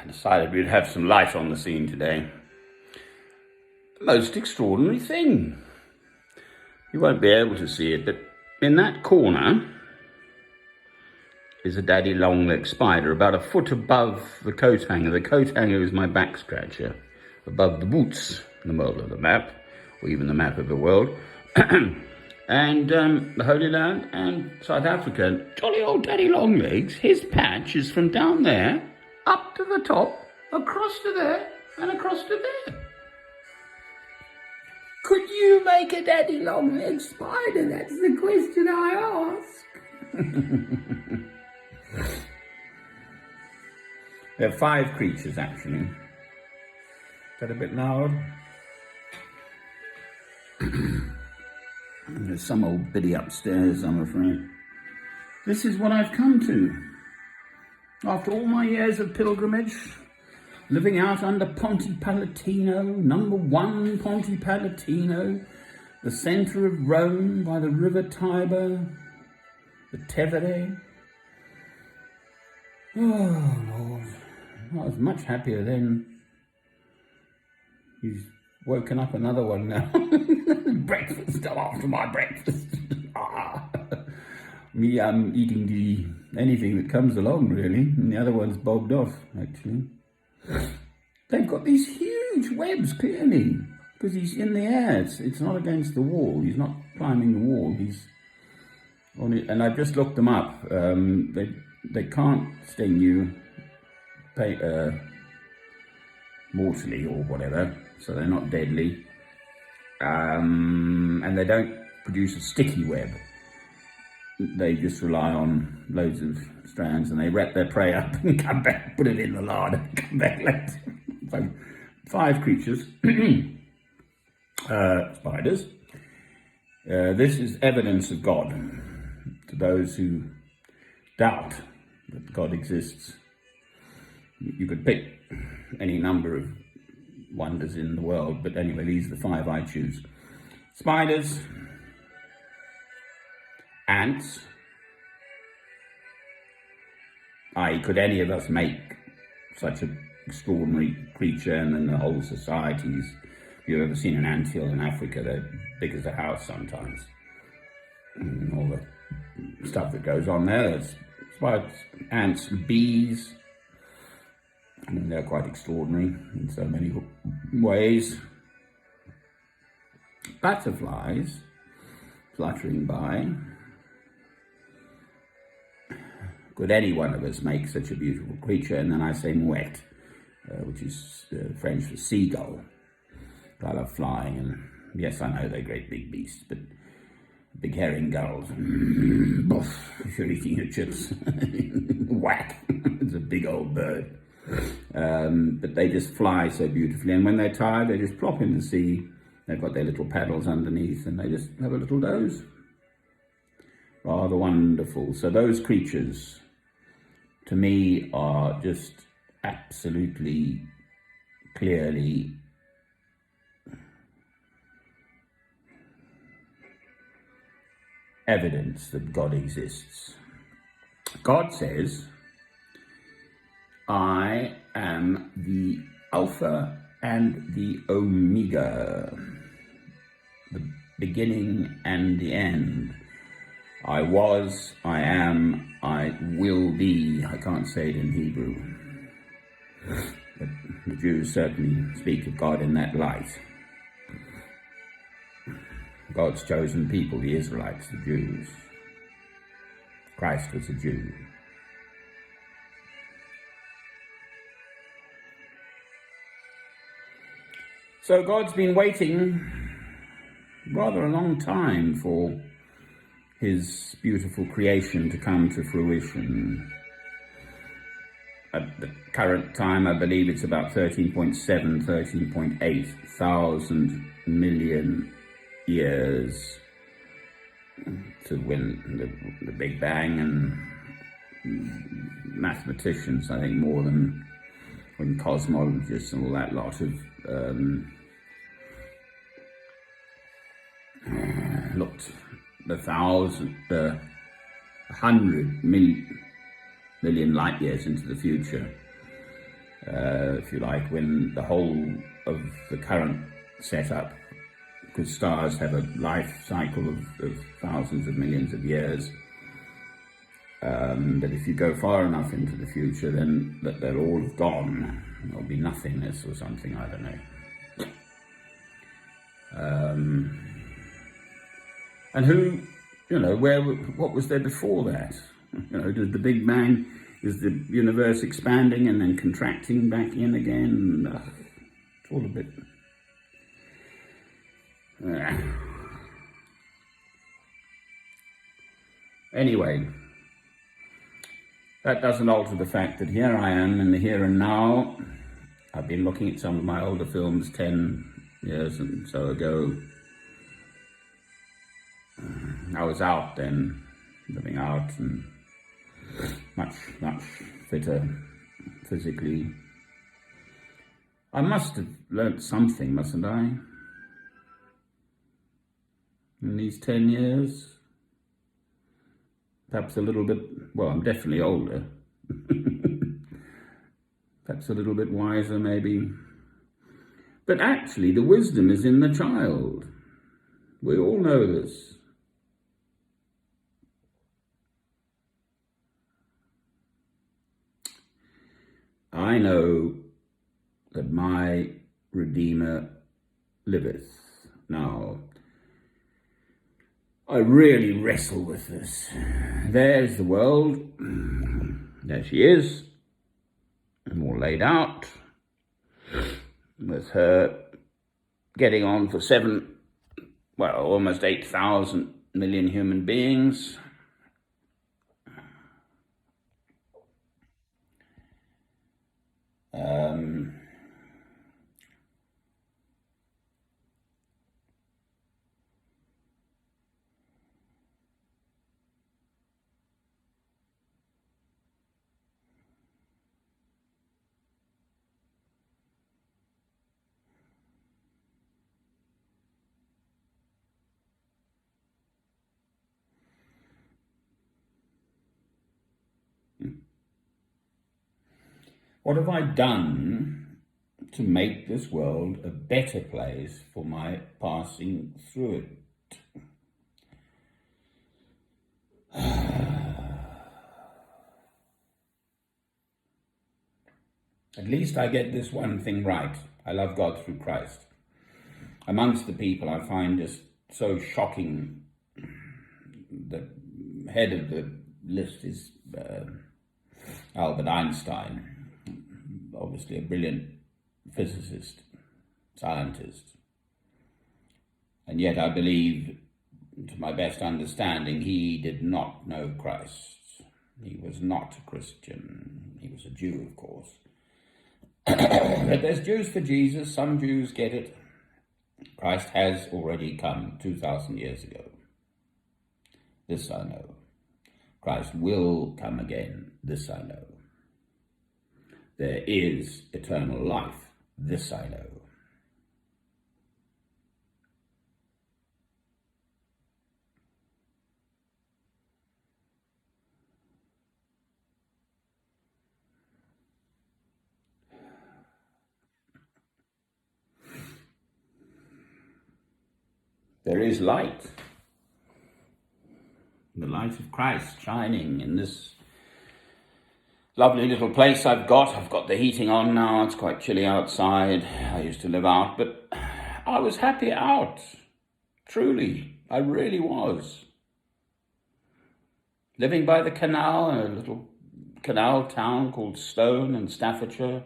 Decided we'd have some light on the scene today. The most extraordinary thing. You won't be able to see it, but in that corner is a daddy long-legged spider about a foot above the coat hanger. The coat hanger is my back scratcher, above the boots in the middle of the map, or even the map of the world. And the Holy Land and South Africa. Jolly old daddy longlegs, his patch is from down there, up to the top, across to there, and across to there. Could you make a daddy long-legged spider? That's the question I ask. There are 5 creatures, actually. Is that a bit loud? There's some old biddy upstairs, I'm afraid. This is what I've come to. After all my years of pilgrimage, living out under Ponte Palatino, number 1 Ponte Palatino, the centre of Rome by the river Tiber, the Tevere. Oh, Lord. I was much happier then. He's woken up another one now. Breakfast, after my breakfast. Me, I'm eating anything that comes along, really. And the other one's bobbed off, actually. They've got these huge webs, clearly, because he's in the air. It's not against the wall. He's not climbing the wall. He's on it. And I've just looked them up. They can't sting you mortally or whatever, so they're not deadly. And they don't produce a sticky web. They just rely on loads of strands, and they wrap their prey up and come back, put it in the larder, and come back later. So 5 creatures, spiders. This is evidence of God to those who doubt that God exists. You could pick any number of wonders in the world, but anyway, these are the 5 I choose. Spiders, ants, i.e. could any of us make such an extraordinary creature, and then the whole societies. If you've ever seen an anthill in Africa, they're big as a house sometimes. And all the stuff that goes on there, there's spiders, ants, bees. I mean, they're quite extraordinary in so many ways. Butterflies fluttering by. Could any one of us make such a beautiful creature? And then I say mouette, which is French for seagull. I love flying, and yes, I know they're great big beasts, but big herring gulls. If you're eating your chips, whack, it's a big old bird. But they just fly so beautifully, and when they're tired, they just plop in the sea. They've got their little paddles underneath, and they just have a little doze. Rather wonderful. So those creatures, to me, are just absolutely, clearly evidence that God exists. God says, I am the Alpha and the Omega, the beginning and the end. I was, I am, I will be. I can't say it in Hebrew, but the Jews certainly speak of God in that light. God's chosen people, the Israelites, the Jews. Christ was a Jew. So God's been waiting rather a long time for his beautiful creation to come to fruition. At the current time, I believe it's about 13.7, 13.8 thousand million years to when the Big Bang, and mathematicians, I think, more than when cosmologists and all that lot of looked the million light years into the future, if you like, when the whole of the current setup, because stars have a life cycle of thousands of millions of years, that if you go far enough into the future, then that they'll all have gone. There'll be nothingness or something, I don't know. And who, what was there before that? Did the Big Bang, is the universe expanding and then contracting back in again? It's all a bit... Anyway, that doesn't alter the fact that here I am in the here and now. I've been looking at some of my older films 10 years and so ago. I was out then, living out and much fitter physically. I must have learnt something, mustn't I? In these 10 years? Perhaps a little bit, well, I'm definitely older. Perhaps a little bit wiser, maybe. But actually, the wisdom is in the child. We all know this. I know that my Redeemer liveth. Now, I really wrestle with this. There's the world. There she is, all laid out, with her getting on for almost 8,000 million human beings. What have I done to make this world a better place for my passing through it? At least I get this one thing right. I love God through Christ. Amongst the people I find just so shocking, the head of the list is Albert Einstein. Obviously a brilliant physicist, scientist. And yet I believe, to my best understanding, he did not know Christ. He was not a Christian. He was a Jew, of course. But there's Jews for Jesus. Some Jews get it. Christ has already come 2,000 years ago. This I know. Christ will come again. This I know. There is eternal life. This I know. There is light. The light of Christ shining in this lovely little place I've got the heating on now. It's quite chilly outside. I used to live out, but I was happy out. Truly, I really was. Living by the canal, in a little canal town called Stone in Staffordshire.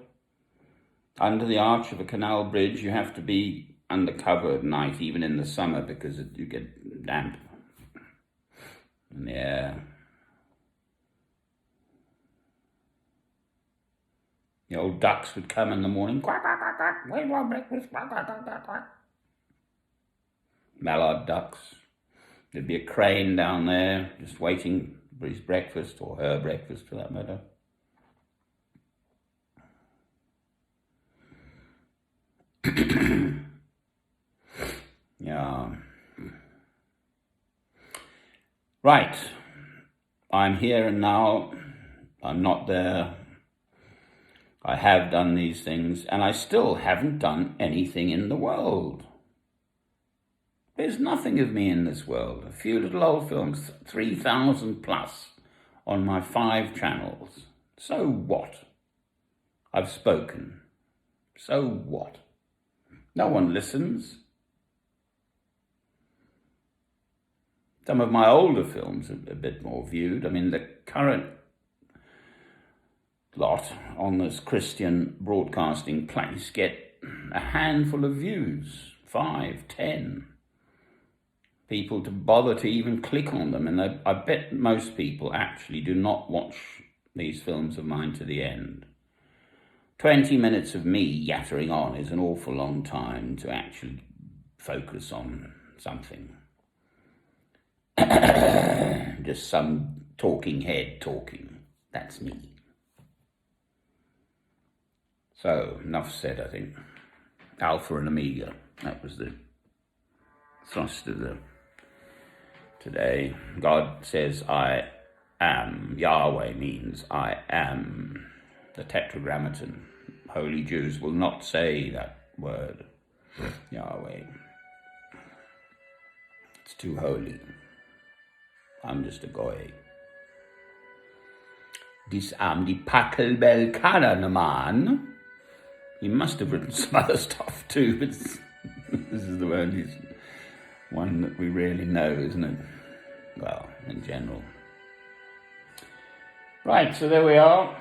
Under the arch of a canal bridge, you have to be under cover at night, even in the summer, because you get damp in the air. The old ducks would come in the morning. Quack, quack, quack, quack. Where's my breakfast? Quack, quack, quack, quack, quack. Mallard ducks. There'd be a crane down there just waiting for his breakfast, or her breakfast for that matter. Yeah. Right. I'm here and now. I'm not there. I have done these things, and I still haven't done anything in the world. There's nothing of me in this world. A few little old films, 3,000 plus on my 5 channels. So what? I've spoken. So what? No one listens. Some of my older films are a bit more viewed. I mean, the current lot on this Christian broadcasting place get a handful of views, 5, 10. People to bother to even click on them. And I bet most people actually do not watch these films of mine to the end. 20 minutes of me yattering on is an awful long time to actually focus on something. Just some talking head talking. That's me. So, enough said, I think. Alpha and Omega. That was the thrust of the today. God says, I am. Yahweh means I am. The Tetragrammaton. Holy Jews will not say that word, Yahweh. It's too holy. I'm just a goy. Dis am die Pachelbel Kanaman. He must have written some other stuff too, but this is the only one that we really know, isn't it? Well, in general. Right, so there we are.